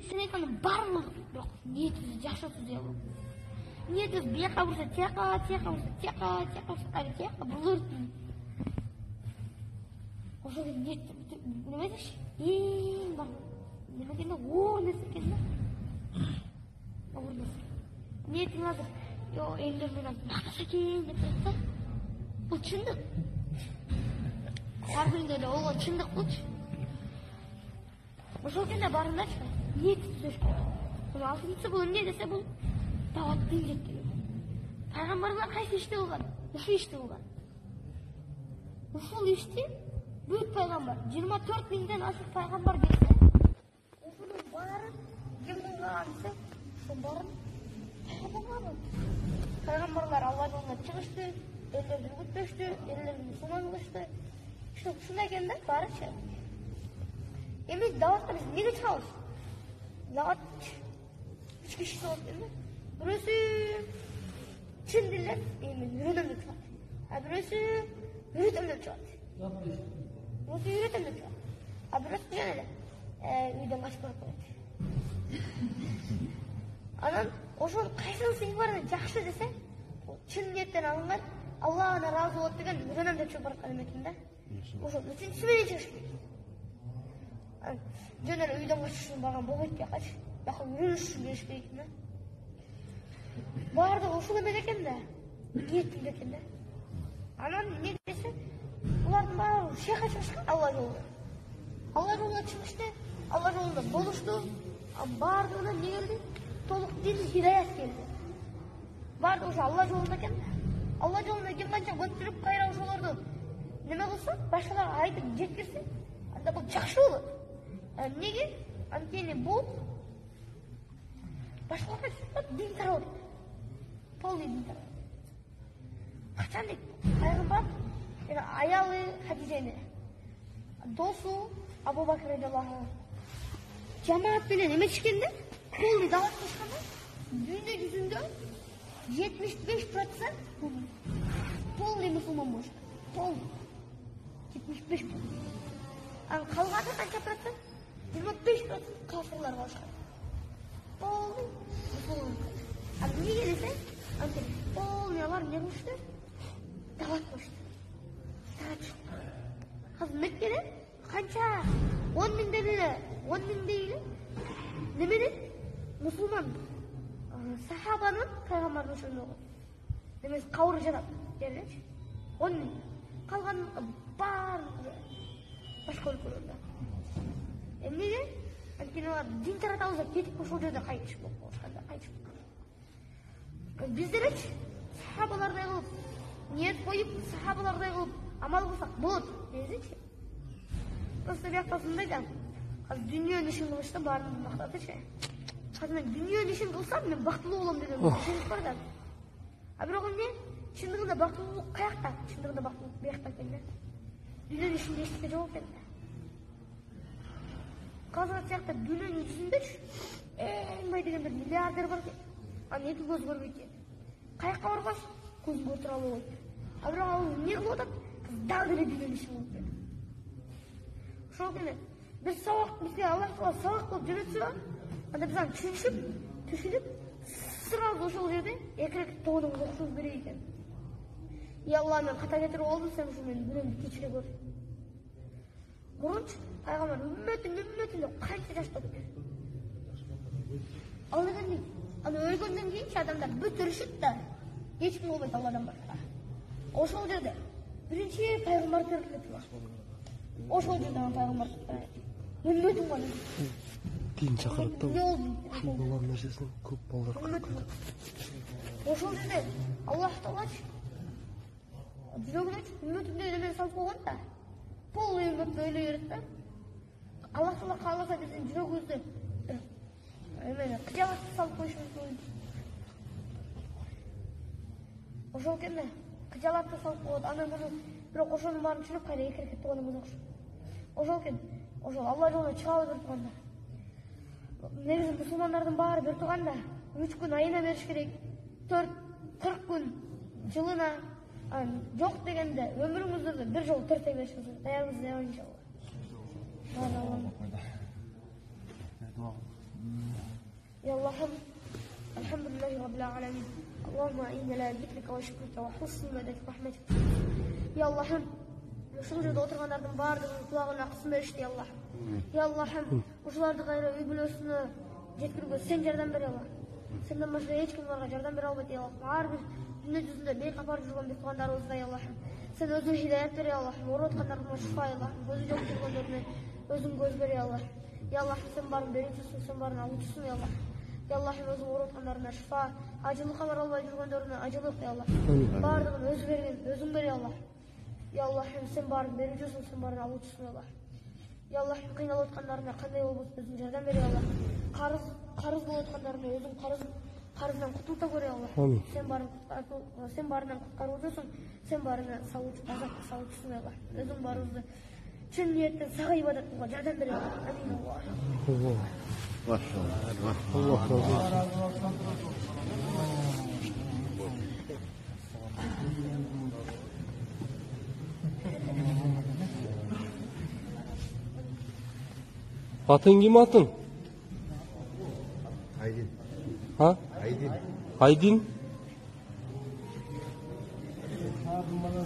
Сен айткандын баарын бирок ниетибиз жакшы түзө. Ниетибиз бияка бурса тияка, тияка бурса тияка, тияка бурса кайра тияка бурулur. Ошо ниет неме деши? Бар. Неме экен да? Оор нерсе экен да. Оор нерсе. Ниетиң азыр элдер менен мактаса экен деп айтса, бул чындык. Ар биринде эле ого чындык болчу. Ошол кезде барыңдачы, ниет түзөш керек. Алтынчысы бул эмне десе, бул дават дейилет деген. Пайгамбарлар кайсы ишти кылган? Ушул ишти кылган. Ушул ишти бүт пайгамбар 24 миңден ашык пайгамбар келсе, ушунун баарын ким кылган десе, ошонун баарын пайгамбарлар. Пайгамбарлар Алла жолуна чыгышты, элдерди үгүттөштү, элдерди мусулман кылышты. Ушундай экен да баарычы. Эми даватка биз эмнеге чыгабыз? Дават үч киши болот эми. Бирөөсү чын дилен үйрөнөм деп чыгат. А бирөөсү үйрөтөм деп чыгат. Бирөөсү үйрөтөм деп чыгат. А бирөөсү жана эле үйдөн качып барып коет. Анан ошол кайсынысы баары жакшы десе, чын ниеттен алынган, Алла ана ыраазы болот деген үйрөнөм деп чыгып бараткан эметин да. Ошол үчүнчүсү менен чыгыш керек. Жөн эле үйдөн качыш үчүн барган болбойт бияка. Бияка үйрөнүш үчүн келиш керек экен да. Баардыгы ушул эмес экен да. Ниеттинде экен да. Анан эмне десе, булардын баары шейха чыгышкан Алла жолуна. Алла жолуна чыгышты, Алла жолунда болушту. Баардыгына эмне келди? Толук дин хидаят келди. Баардыгы ошо Алла жолунда экен да. Алла жолунда ким канча көтүрүп кайра ошолорду неме кылса, башкаларга айтып жеткирсе, анда бул жакшы болот. Эмнеге? Анткени бул башкаларга дин тарап атат. Полный дин тарап атат. Качан дейт? Пайгамбар аялы Хадижени, досу Абу Бакр радиаллаху анху жамаат менен эметишкенде, полный дават кылышканда, дүйнө жүзүндө 75% полный мусулман болушат. Полный 75%. Ал калганы канча процент? 25% кафирлар болушат. Полный мусулман. А эмнеге десе, антип полный алар эмне кылышты? Дават кылышты. Азыр Меккеде канча 10 миңдей эле неменен мусулман сахабанын пайгамбардын ошондой немеси кабыры жатат жердечи. 10 миң. Калган бар башка өлкөлөрдө. Эмнеге? Анткени алар дин таратабыз деп кетип ошол жерде кайтышып болушканда кайтышып. Биздерчи сахабалардай кылып, ниет коюп, сахабалардай кылып амал кылсак болот дейбизчи. Просто биякта мындай да, азыр дүйнөнүн ишин кылышты баарын мактатычы. Азыр мен дүйнөнүн ишин кылсам, мен бактылуу болом деген ишенич бар да. А бирок эмне? Чындыгында бактылуулук каякта? Чындыгында бактылуулук биякта экен да. Дүйнөнүн ишинде эчтеке жок экен да. Казыр сыякта дүйнөнүн жүзүндөчү эң бай деген бир миллиардер бар экен. Аны эки көз көрбөйт экен. Каякка барбас, көзүн көртүрө албай койт. А бирок ал эмне кылып атат? Дагы эле дүйнөнүн ишин кылып атат. Ошол эле бир сабак бизге Аллах Таала сабак кылып жөнөтсө, анда биз аны түшүнүп, сразу ошол жерде эки рекет тоонубузду окушубуз керек экен. Алла мен ката кетирип болдум, сен ушу менин күнөөмдү кечире көр. Мурунчу пайгамбар үммөтүн деп канча жаштап экен. Ал эмне? Аны өлгөндөн кийинчи адамдар бүт өрүшүт да, эч ким болбойт Алладан башка. Ошол жерде биринчи пайгамбар терилет. Ошол жерде пайгамбар үммөтүн гана дин чакырат да. Ушул баланын нерсесин көп балдар кылат. Ошол жерде Аллах Таала жүрөгүнө үммөтүндө неме салып койгон да. Пол үммөттү ойлой берет да. Аллах Таала кааласа биздин жүрөгүбүздү эмени кыжаатты салып коюшубуз мүмкүн. Ошол экен да. Кыжаатты салып коет. Анан бирок ошонун баарын түшүнүп кайра эки рекет тоонубуз окуш. Ошол экен. Ошол Алла жолуна чыгабыз деп турганда. Негизи мусулмандардын баары бир турганда 3 күн айына бериш керек. 40 күн жылына жок дегенде өмүрүңүздө бир жолу 4 ай беришиңиз даярбыз иншалла. Ya Allah'ım, elhamdülillahi rabbil alemin. Allahümme inne la zikrike ve şükrike ve husnü medet rahmetik. Ya Allah'ım, uşul жерде отырғандардың барлығының құлағына қысым берішті, ya Allah'ım. Ya Allah'ım, uşulardı gayrı үй бүлөсүнө жеткирүүгө sen жардам бер, ya Allah. Senden başka hiç kim olарға жардам бере албайт, ya Allah. Har bir dünya жүзүндө бейк апарып жүргөн бир туугандарыбызда, ya Allah'ım. Sen özün hidayet ver, ya Allah'ım. Ооруп аткандарына шифа, ya Allah'ım. Көзү жок жүргөндөрүнө өзүң көз бер, ya Allah. Ya Allah'ım, sen барын берүүчүсүң, sen барын алуучусуң, ya Allah. Ya Allah'ım, özün ооруп аткандарына шифа, ажылыкка бара албай жүргөндөрүнө ажылык, ya Allah. Бардыгын өзү берген, өзүң бер, ya Allah. Ya Allah'ım, sen bарын берүүчүсүң, sen барын алуучусуң, ya Allah. Ya Allah'ım, кыйналып аткандарына кандай болбосун өзүң жардам бер, ya Allah. Карыз болуп аткандарына өзүң карыздан кутулта көр, ya Allah. Sen барынан куткаруучусуң, sen барына азапка салуучусуң, ya Allah. Өзүң барыбызды чын ниеттен сага ибадат кылууга жардам бер, ya Allah. Амин. Allah razı olsun. Atın kim atın? Aydın. Ha? Aydın. Aydın. Abim bana